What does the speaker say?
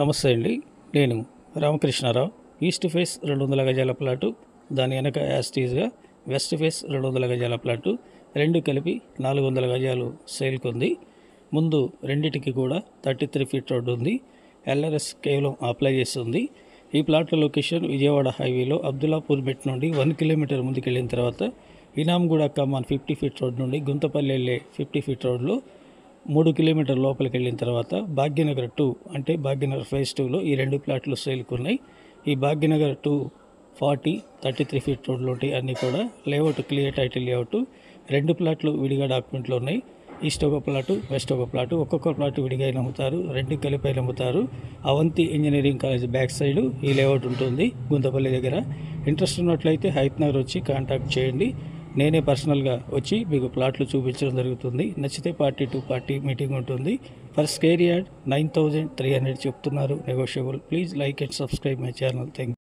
నమస్తే అండి. నేను రామకృష్ణారావు. ఈస్ట్ ఫేస్ 200 గజాల ప్లాటు, దాని వెనక యాస్టీజ్గా వెస్ట్ ఫేస్ 200 గజాల ప్లాటు, రెండు కలిపి 400 గజాలు సేల్కి ఉంది. ముందు రెండిటికి కూడా 33 ఫీట్ రోడ్డు ఉంది. ఎల్ఆర్ఎస్ కేవలం అప్లై చేస్తుంది. ఈ ప్లాట్ లొకేషన్ విజయవాడ హైవేలో అబ్దుల్లాపూర్ మెట్ నుండి 1 కిలోమీటర్ ముందుకు వెళ్ళిన తర్వాత ఇనాంగూడ కమాన్ 50 ఫీట్ రోడ్ నుండి గుంతపల్లి వెళ్ళే 50 ఫీట్ రోడ్లో 3 కిలోమీటర్ లోపలికి వెళ్ళిన తర్వాత భాగ్యనగర్ 2 అంటే భాగ్యనగర్ ఫేజ్ 2లో ఈ రెండు ప్లాట్లు సేల్కి ఉన్నాయి. ఈ భాగ్యనగర్ 2 40 33 ఫీట్ రోడ్లు ఉంటాయి. అన్నీ కూడా లేఅవుట్ క్లియర్ టైటిల్ లేఅవుట్. రెండు ప్లాట్లు విడిగా డాక్యుమెంట్లు ఉన్నాయి. ఈస్ట్ ఒక ప్లాటు, వెస్ట్ ఒక ప్లాటు. ఒక్కొక్క ప్లాటు విడిగా అమ్ముతారు, రెండు కలిపి అమ్ముతారు. Avanti engineering college back side ఈ లేఅవుట్ ఉంటుంది గుంతపల్లి దగ్గర. ఇంట్రెస్ట్ ఉన్నట్లయితే హైత్ నగర్ వచ్చి కాంటాక్ట్ చేయండి. నేనే పర్సనల్గా వచ్చి మీకు ప్లాట్లు చూపించడం జరుగుతుంది. నచ్చితే పార్టీ టు పార్టీ మీటింగ్ ఉంటుంది. ఫర్ స్క్వేర్ యార్డ్ 9,300 చెప్తున్నారు, negotiable. Please like and subscribe my channel. Thank you.